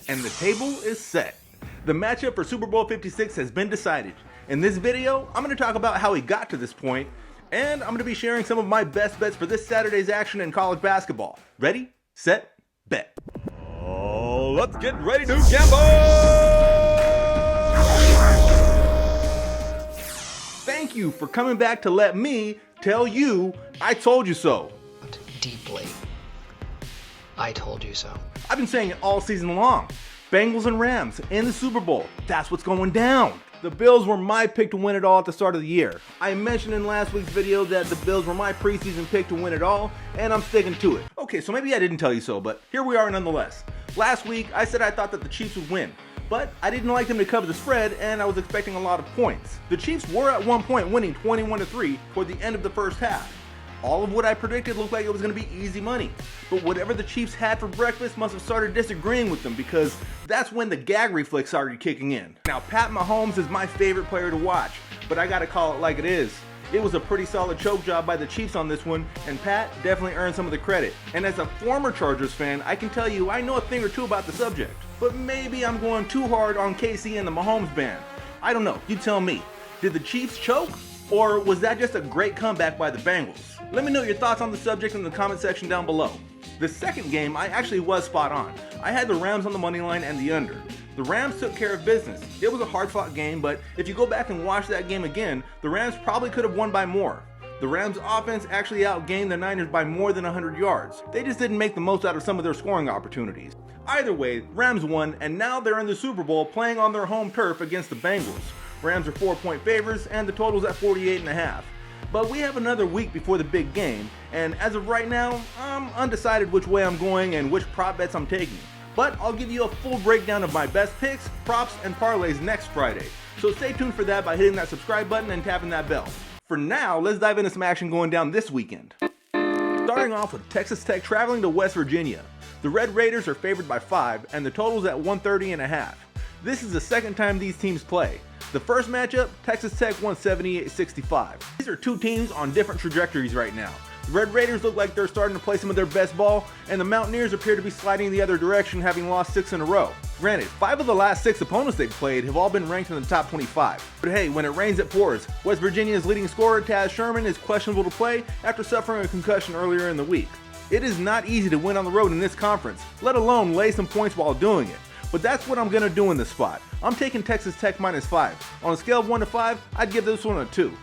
and the table is set. The matchup for Super Bowl 56 has been decided. In this video, I'm going to talk about how we got to this point, and I'm going to be sharing some of my best bets for this Saturday's action in college basketball. Ready, set, bet. Oh, let's get ready to gamble! Thank you for coming back to let me tell you I told you so. Deeply. I told you so. I've been saying it all season long. Bengals and Rams in the Super Bowl. That's what's going down. The Bills were my pick to win it all at the start of the year. I mentioned in last week's video that the Bills were my preseason pick to win it all, and I'm sticking to it. Okay, so maybe I didn't tell you so, but here we are nonetheless. Last week, I said I thought that the Chiefs would win, but I didn't like them to cover the spread, and I was expecting a lot of points. The Chiefs were at one point winning 21-3 toward the end of the first half. All of what I predicted looked like it was going to be easy money. But whatever the Chiefs had for breakfast must have started disagreeing with them, because that's when the gag reflex started kicking in. Now, Pat Mahomes is my favorite player to watch, but I gotta call it like it is. It was a pretty solid choke job by the Chiefs on this one, and Pat definitely earned some of the credit. And as a former Chargers fan, I can tell you I know a thing or two about the subject. But maybe I'm going too hard on KC and the Mahomes band. I don't know, you tell me. Did the Chiefs choke? Or was that just a great comeback by the Bengals? Let me know your thoughts on the subject in the comment section down below. The second game, I actually was spot on. I had the Rams on the money line and the under. The Rams took care of business. It was a hard-fought game, but if you go back and watch that game again, the Rams probably could have won by more. The Rams offense actually outgained the Niners by more than 100 yards. They just didn't make the most out of some of their scoring opportunities. Either way, Rams won, and now they're in the Super Bowl playing on their home turf against the Bengals. Rams are 4-point favorites, and the total's at 48.5. But we have another week before the big game, and as of right now, I'm undecided which way I'm going and which prop bets I'm taking. But I'll give you a full breakdown of my best picks, props, and parlays next Friday. So stay tuned for that by hitting that subscribe button and tapping that bell. For now, let's dive into some action going down this weekend. Starting off with Texas Tech traveling to West Virginia. The Red Raiders are favored by 5, and the total's at 130.5. This is the second time these teams play. The first matchup, Texas Tech won 78-65. These are two teams on different trajectories right now. The Red Raiders look like they're starting to play some of their best ball, and the Mountaineers appear to be sliding the other direction, having lost 6 in a row. Granted, 5 of the last 6 opponents they've played have all been ranked in the top 25. But hey, when it rains it pours. West Virginia's leading scorer, Taz Sherman, is questionable to play after suffering a concussion earlier in the week. It is not easy to win on the road in this conference, let alone lay some points while doing it. But that's what I'm going to do in this spot. I'm taking Texas Tech -5. On a scale of 1 to 5, I'd give this one a 2.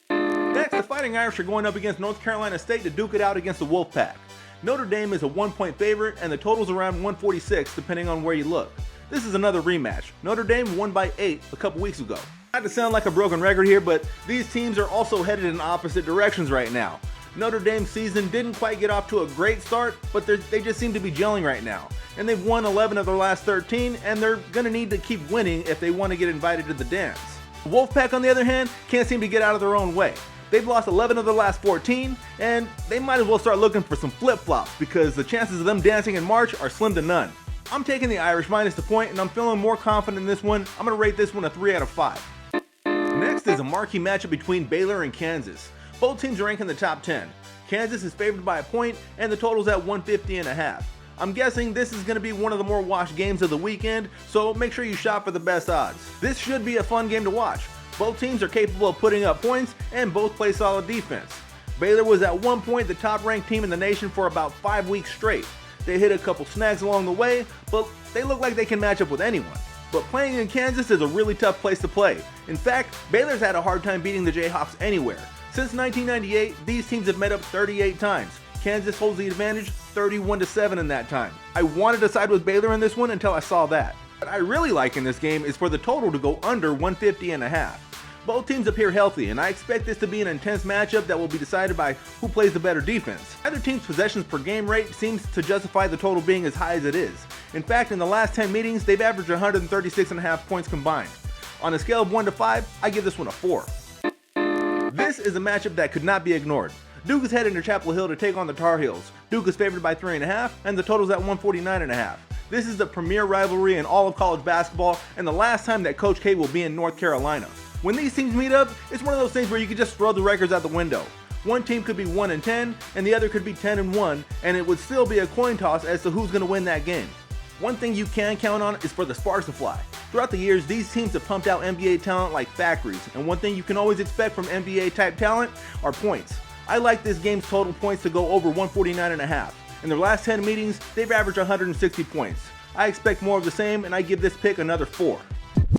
Next, the Fighting Irish are going up against North Carolina State to duke it out against the Wolfpack. Notre Dame is a 1-point favorite, and the total's around 146 depending on where you look. This is another rematch. Notre Dame won by 8 a couple weeks ago. Not to sound like a broken record here, but these teams are also headed in opposite directions right now. Notre Dame's season didn't quite get off to a great start, but they just seem to be gelling right now. And they've won 11 of their last 13, and they're going to need to keep winning if they want to get invited to the dance. The Wolfpack, on the other hand, can't seem to get out of their own way. They've lost 11 of their last 14, and they might as well start looking for some flip-flops, because the chances of them dancing in March are slim to none. I'm taking the Irish minus the point, and I'm feeling more confident in this one. I'm going to rate this one a 3 out of 5. Next is a marquee matchup between Baylor and Kansas. Both teams rank in the top 10. Kansas is favored by a point, and the total's at 150.5. I'm guessing this is going to be one of the more watched games of the weekend, so make sure you shop for the best odds. This should be a fun game to watch. Both teams are capable of putting up points, and both play solid defense. Baylor was at one point the top-ranked team in the nation for about 5 weeks straight. They hit a couple snags along the way, but they look like they can match up with anyone. But playing in Kansas is a really tough place to play. In fact, Baylor's had a hard time beating the Jayhawks anywhere. Since 1998, these teams have met up 38 times. Kansas holds the advantage 31-7 in that time. I wanted to side with Baylor in this one until I saw that. What I really like in this game is for the total to go under 150.5. Both teams appear healthy, and I expect this to be an intense matchup that will be decided by who plays the better defense. Either team's possessions per game rate seems to justify the total being as high as it is. In fact, in the last 10 meetings, they've averaged 136.5 points combined. On a scale of 1 to 5, I give this one a 4. This is a matchup that could not be ignored. Duke is heading to Chapel Hill to take on the Tar Heels. Duke is favored by 3.5, and the total's at 149.5. This is the premier rivalry in all of college basketball, and the last time that Coach K will be in North Carolina. When these teams meet up, it's one of those things where you can just throw the records out the window. One team could be 1-10, and the other could be 10-1, and it would still be a coin toss as to who's going to win that game. One thing you can count on is for the sparks to fly. Throughout the years, these teams have pumped out NBA talent like factories, and one thing you can always expect from NBA type talent are points. I like this game's total points to go over 149.5. In their last 10 meetings, they've averaged 160 points. I expect more of the same, and I give this pick another 4.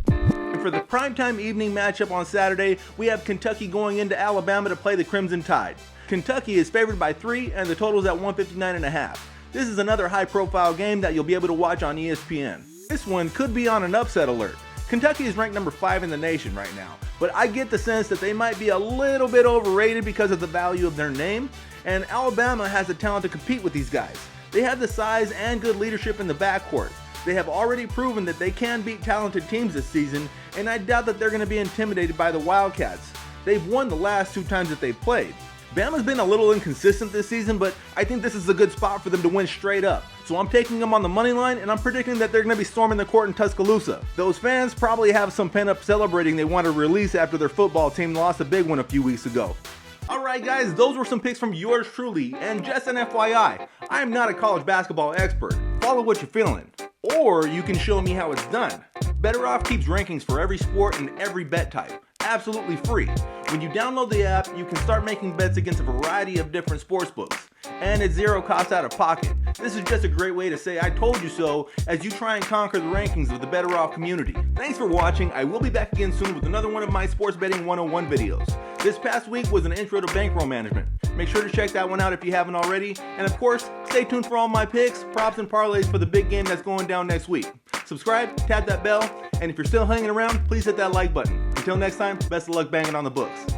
And for the primetime evening matchup on Saturday, we have Kentucky going into Alabama to play the Crimson Tide. Kentucky is favored by 3, and the total is at 159.5. This is another high-profile game that you'll be able to watch on ESPN. This one could be on an upset alert. Kentucky is ranked number 5 in the nation right now, but I get the sense that they might be a little bit overrated because of the value of their name, and Alabama has the talent to compete with these guys. They have the size and good leadership in the backcourt. They have already proven that they can beat talented teams this season, and I doubt that they're going to be intimidated by the Wildcats. They've won the last 2 times that they've played. Bama's been a little inconsistent this season, but I think this is a good spot for them to win straight up. So I'm taking them on the money line, and I'm predicting that they're going to be storming the court in Tuscaloosa. Those fans probably have some pent-up celebrating they want to release after their football team lost a big one a few weeks ago. Alright guys, those were some picks from yours truly, and just an FYI, I am not a college basketball expert. Follow what you're feeling. Or you can show me how it's done. BettorOff keeps rankings for every sport and every bet type. Absolutely free. When you download the app, you can start making bets against a variety of different sports books. And it's zero cost out of pocket. This is just a great way to say I told you so as you try and conquer the rankings of the BettorOff community. Thanks for watching. I will be back again soon with another one of my Sports Betting 101 videos. This past week was an intro to bankroll management. Make sure to check that one out if you haven't already. And of course, stay tuned for all my picks, props, and parlays for the big game that's going down next week. Subscribe, tap that bell, and if you're still hanging around, please hit that like button. Until next time, best of luck banging on the books.